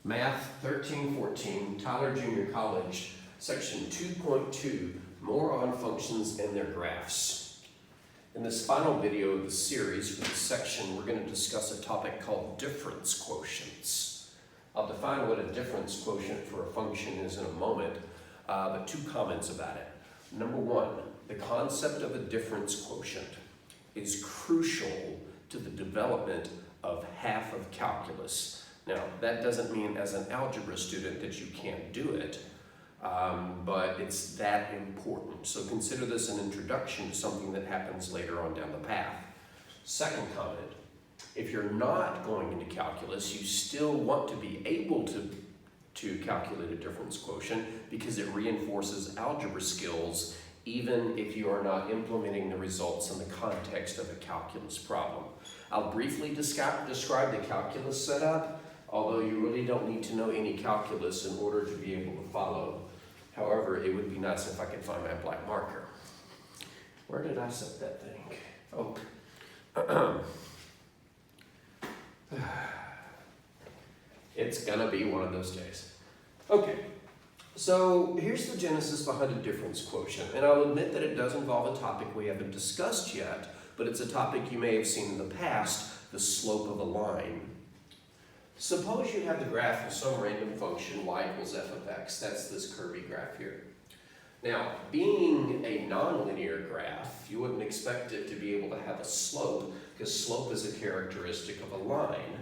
Math 1314, Tyler Junior College, Section 2.2, More on Functions and Their Graphs. In this final video of the series for this section, we're going to discuss a topic called difference quotients. I'll define what a difference quotient for a function is in a moment, but two comments about it. Number one, the concept of a difference quotient is crucial to the development of half of calculus. Now, that doesn't mean as an algebra student that you can't do it, but it's that important. So consider this an introduction to something that happens later on down the path. Second comment, if you're not going into calculus, you still want to be able to calculate a difference quotient because it reinforces algebra skills even if you are not implementing the results in the context of a calculus problem. I'll briefly describe the calculus setup, although you really don't need to know any calculus in order to be able to follow. However, it would be nice if I could find my black marker. Where did I set that thing? Oh. It's gonna be one of those days. Okay, so here's the genesis behind a difference quotient, and I'll admit that it does involve a topic we haven't discussed yet, but it's a topic you may have seen in the past, the slope of a line. Suppose you have the graph of some random function y equals f of x. That's this curvy graph here. Now, being a nonlinear graph, you wouldn't expect it to be able to have a slope, because slope is a characteristic of a line.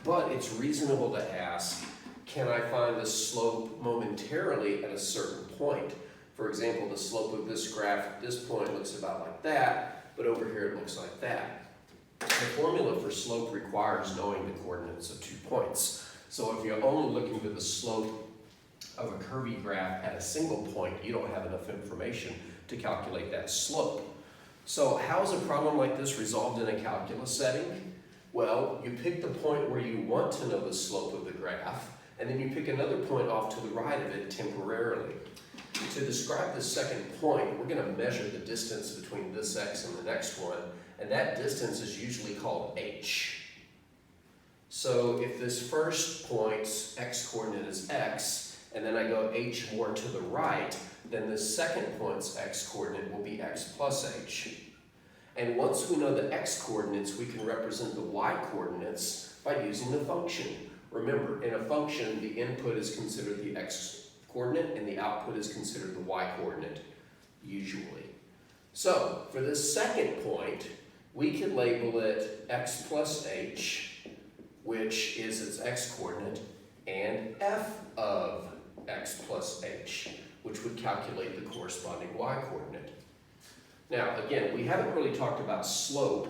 But it's reasonable to ask, can I find the slope momentarily at a certain point? For example, the slope of this graph at this point looks about like that, but over here it looks like that. The formula for slope requires knowing the coordinates of 2 points. So if you're only looking for the slope of a curvy graph at a single point, you don't have enough information to calculate that slope. So how is a problem like this resolved in a calculus setting? Well, you pick the point where you want to know the slope of the graph, and then you pick another point off to the right of it temporarily. To describe the second point, we're going to measure the distance between this x and the next one, and that distance is usually called h. So if this first point's x-coordinate is x, and then I go h more to the right, then the second point's x-coordinate will be x plus h. And once we know the x-coordinates, we can represent the y-coordinates by using the function. Remember, in a function, the input is considered the x-coordinate and the output is considered the y-coordinate, usually. So, for this second point, we can label it x plus h, which is its x-coordinate, and f of x plus h, which would calculate the corresponding y-coordinate. Now, again, we haven't really talked about slope,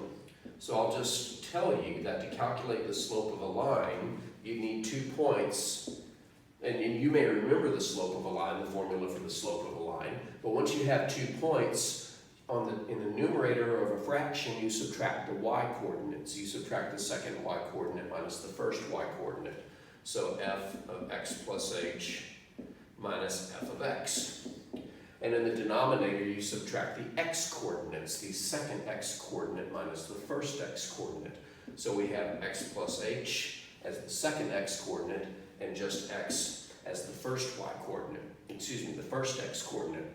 so I'll just tell you that to calculate the slope of a line, you need 2 points, and you may remember the slope of a line, the formula for the slope of a line, but once you have 2 points, in the numerator of a fraction, you subtract the y-coordinates. You subtract the second y-coordinate minus the first y-coordinate. So f of x plus h minus f of x. And in the denominator, you subtract the x-coordinates, the second x-coordinate minus the first x-coordinate. So we have x plus h as the second x-coordinate and just x as the first y-coordinate. The first x-coordinate.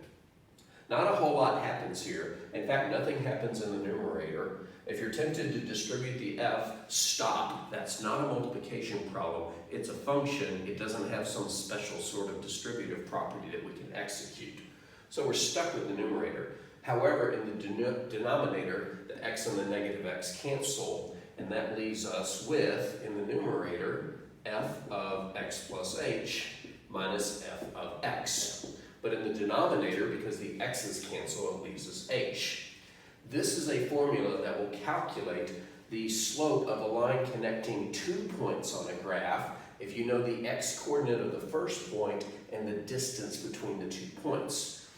Not a whole lot happens here. In fact, nothing happens in the numerator. If you're tempted to distribute the f, stop. That's not a multiplication problem. It's a function. It doesn't have some special sort of distributive property that we can execute. So we're stuck with the numerator. However, in the denominator, the x and the negative x cancel, and that leaves us with, in the numerator, f of x plus h minus f of x. But in the denominator, because the x's cancel, it leaves us h. This is a formula that will calculate the slope of a line connecting 2 points on a graph if you know the x-coordinate of the first point and the distance between the 2 points.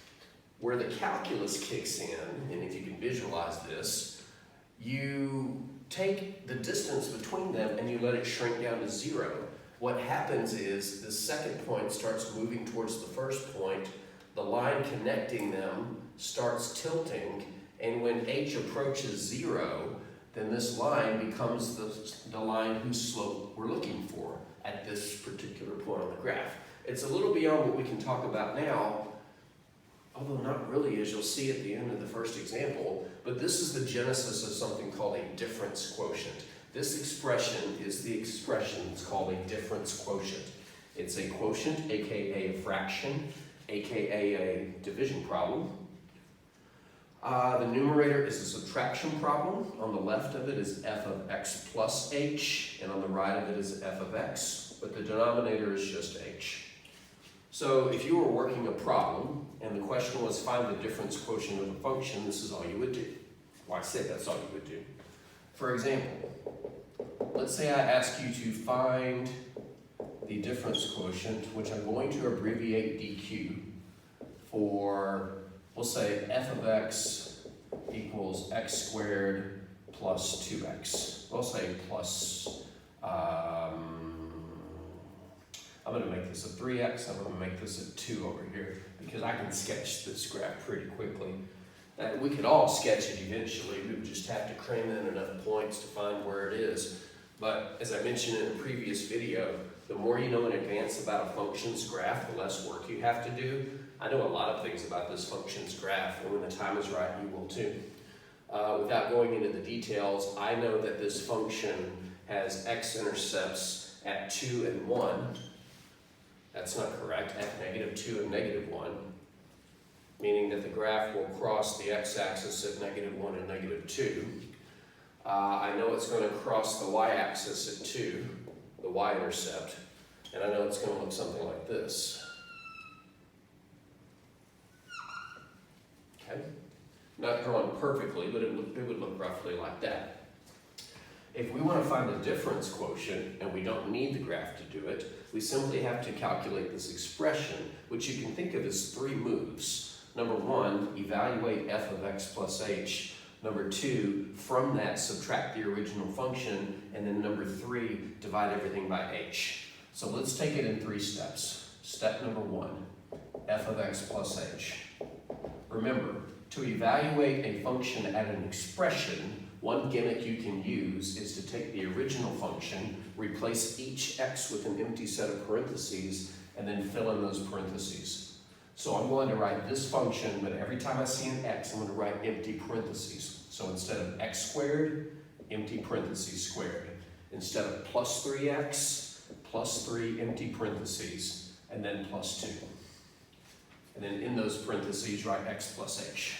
Where the calculus kicks in, and if you can visualize this, you take the distance between them and you let it shrink down to 0. What happens is the second point starts moving towards the first point, the line connecting them starts tilting, and when h approaches 0, then this line becomes the line whose slope we're looking for at this particular point on the graph. It's a little beyond what we can talk about now, although not really, as you'll see at the end of the first example, but this is the genesis of something called a difference quotient. This expression is the expression that's called a difference quotient. It's a quotient, aka a fraction, aka a division problem. The numerator is a subtraction problem. On the left of it is f of x plus h, and on the right of it is f of x, but the denominator is just h. So if you were working a problem, and the question was find the difference quotient of a function, this is all you would do. Well, I say that's all you would do. For example, let's say I ask you to find the difference quotient, which I'm going to abbreviate dq for, we'll say f of x equals x squared plus 2x. We'll say plus, I'm going to make this a 3x, I'm going to make this a 2 over here, because I can sketch this graph pretty quickly. We could all sketch it eventually, we would just have to cram in enough points to find where it is. But as I mentioned in a previous video, the more you know in advance about a function's graph, the less work you have to do. I know a lot of things about this function's graph, and when the time is right, you will too. Without going into the details, I know that this function has x-intercepts at 2 and 1. That's not correct, at -2 and -1, meaning that the graph will cross the x-axis at -1 and -2. I know it's going to cross the y-axis at 2, the y-intercept, and I know it's going to look something like this. Okay? Not drawn perfectly, but it would look roughly like that. If we want to find the difference quotient, and we don't need the graph to do it, we simply have to calculate this expression, which you can think of as 3 moves. Number 1, evaluate f of x plus h. Number 2, from that, subtract the original function. And then number 3, divide everything by h. So let's take it in 3 steps. Step number 1, f of x plus h. Remember, to evaluate a function at an expression, one gimmick you can use is to take the original function, replace each x with an empty set of parentheses, and then fill in those parentheses. So I'm going to write this function, but every time I see an x, I'm going to write empty parentheses. So instead of x squared, empty parentheses squared. Instead of plus 3x, plus 3 empty parentheses, and then plus 2. And then in those parentheses, write x plus h.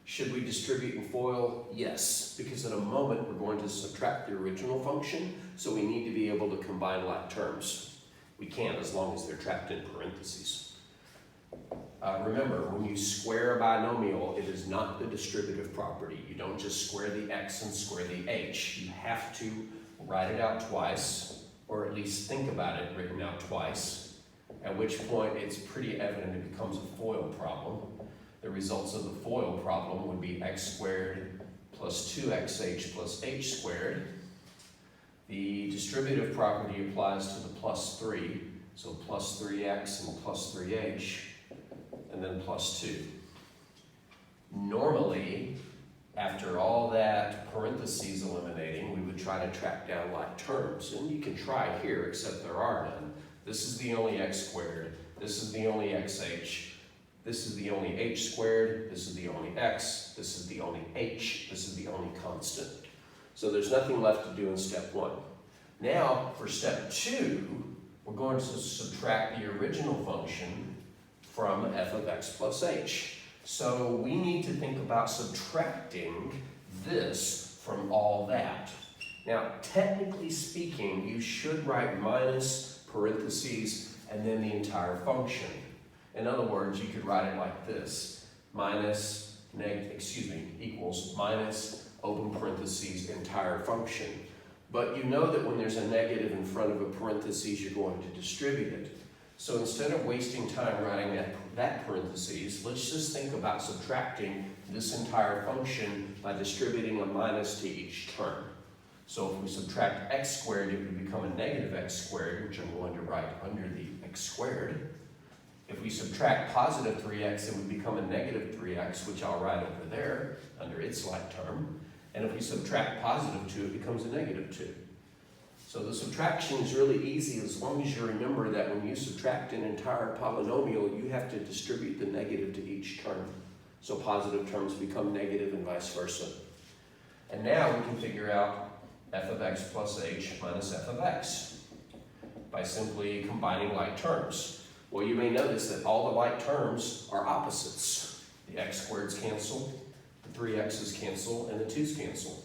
Should we distribute and FOIL? Yes, because in a moment we're going to subtract the original function, so we need to be able to combine like terms. We can as long as they're trapped in parentheses. Remember, when you square a binomial, it is not the distributive property. You don't just square the x and square the h. You have to write it out twice, or at least think about it written out twice, at which point it's pretty evident it becomes a FOIL problem. The results of the FOIL problem would be x squared plus 2xh plus h squared. The distributive property applies to the plus 3, so plus 3x and plus 3h, and then plus 2. Normally, after all that parentheses eliminating, we would try to track down like terms, and you can try here, except there are none. This is the only x squared, this is the only xh, this is the only h squared, this is the only x, this is the only h, this is the only constant. So there's nothing left to do in step 1. Now, for step 2, we're going to subtract the original function from f of x plus h. So we need to think about subtracting this from all that. Now, technically speaking, you should write minus, parentheses, and then the entire function. In other words, you could write it like this: minus, equals minus, open parentheses, entire function. But you know that when there's a negative in front of a parentheses, you're going to distribute it. So instead of wasting time writing that parentheses, let's just think about subtracting this entire function by distributing a minus to each term. So if we subtract x squared, it would become a negative x squared, which I'm going to write under the x squared. If we subtract positive 3x, it would become a negative 3x, which I'll write over there under its like term. And if we subtract positive 2, it becomes a negative 2. So the subtraction is really easy as long as you remember that when you subtract an entire polynomial, you have to distribute the negative to each term. So positive terms become negative and vice versa. And now we can figure out f of x plus h minus f of x by simply combining like terms. Well, you may notice that all the like terms are opposites. The x squareds cancel, the 3x's cancel, and the 2's cancel.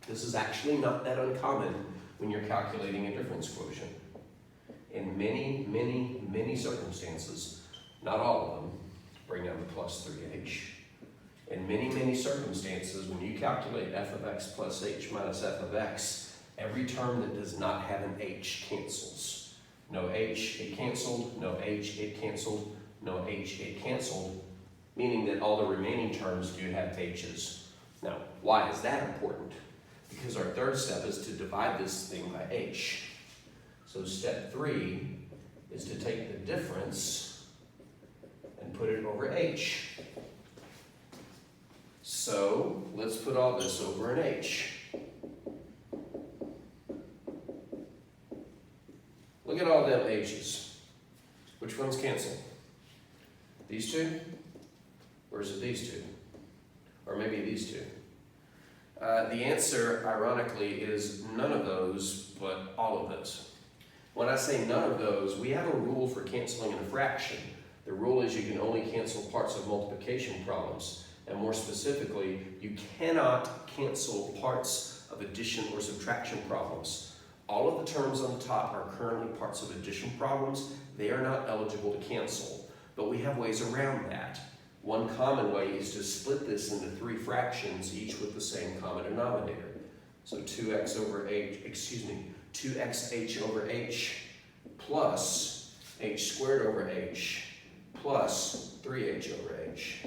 This is actually not that uncommon when you're calculating a difference quotient. In many, many, many circumstances, not all of them, bring down the plus 3h. In many, many circumstances, when you calculate f of x plus h minus f of x, every term that does not have an h cancels. No h, it canceled, no h, it canceled, no h, it canceled, meaning that all the remaining terms do have h's. Now, why is that important? Because our third step is to divide this thing by h. So step 3 is to take the difference and put it over h. So let's put all this over an h. Look at all them h's. Which ones cancel? These two? Or is it these two? Or maybe these two? The answer, ironically, is none of those, but all of those. When I say none of those, we have a rule for canceling in a fraction. The rule is you can only cancel parts of multiplication problems. And more specifically, you cannot cancel parts of addition or subtraction problems. All of the terms on the top are currently parts of addition problems. They are not eligible to cancel, but we have ways around that. One common way is to split this into 3 fractions, each with the same common denominator. So 2xh over h plus h squared over h plus 3h over h.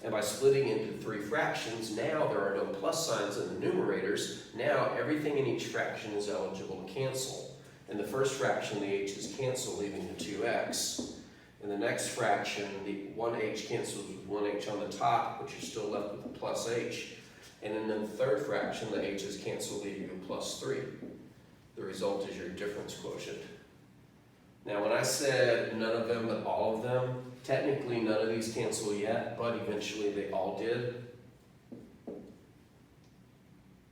And by splitting into 3 fractions, now there are no plus signs in the numerators. Now everything in each fraction is eligible to cancel. In the first fraction, the h's cancel, leaving the 2x. In the next fraction, the 1h cancels with 1h on the top, but you're still left with the plus h. And in the third fraction, the h's cancel, leaving you a plus 3. The result is your difference quotient. Now, when I said none of them, but all of them, technically none of these cancel yet, but eventually they all did.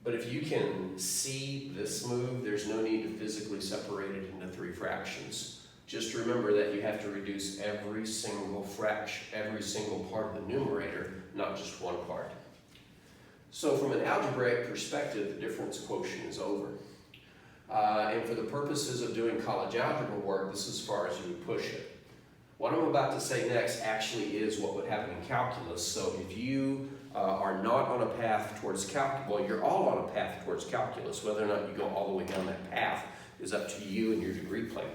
But if you can see this move, there's no need to physically separate it into 3 fractions. Just remember that you have to reduce every single fraction, every single part of the numerator, not just one part. So from an algebraic perspective, the difference quotient is over. And for the purposes of doing college algebra work, this is as far as you would push it. What I'm about to say next actually is what would happen in calculus. So if you are not on a path towards calculus, well, you're all on a path towards calculus. Whether or not you go all the way down that path is up to you and your degree plan.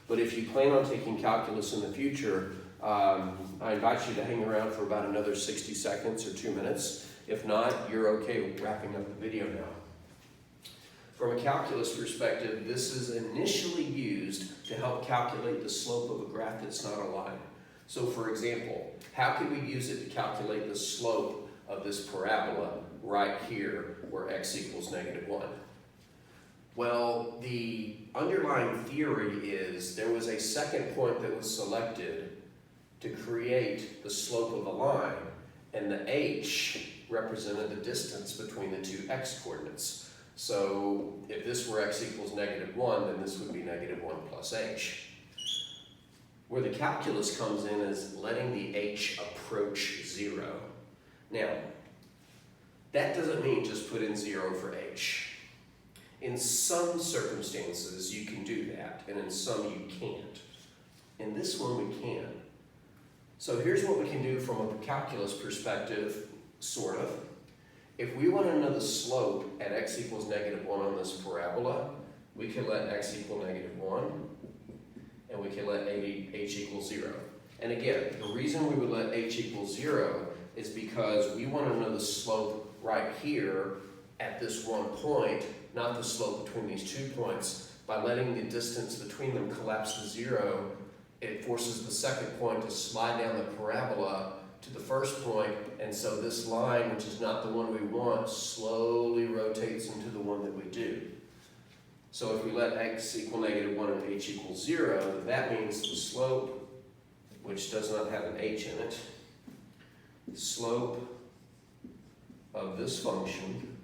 But if you plan on taking calculus in the future, I invite you to hang around for about another 60 seconds or 2 minutes. If not, you're okay with wrapping up the video now. From a calculus perspective, this is initially used to help calculate the slope of a graph that's not a line. So for example, how could we use it to calculate the slope of this parabola right here where x equals -1? Well, the underlying theory is there was a second point that was selected to create the slope of a line, and the h represented the distance between the 2 x coordinates. So if this were x equals -1, then this would be -1 plus h. Where the calculus comes in is letting the h approach 0. Now, that doesn't mean just put in 0 for h. In some circumstances, you can do that, and in some you can't. In this one, we can. So here's what we can do from a calculus perspective, sort of. If we want to know the slope at x equals -1 on this parabola, we can let x equal -1, and we can let h equal 0. And again, the reason we would let h equal 0 is because we want to know the slope right here at this one point, not the slope between these 2 points. By letting the distance between them collapse to 0, it forces the second point to slide down the parabola to the first point, and so this line, which is not the one we want, slowly rotates into the one that we do. So if we let x equal -1 and h equals 0, then that means the slope, which does not have an h in it, the slope of this function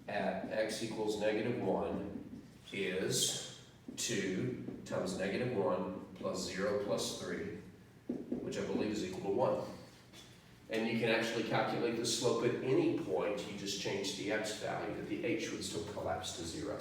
at x equals -1 is 2 times -1 plus 0 plus 3, which I believe is equal to 1. And you can actually calculate the slope at any point. You just change the x value, that the h would still collapse to 0.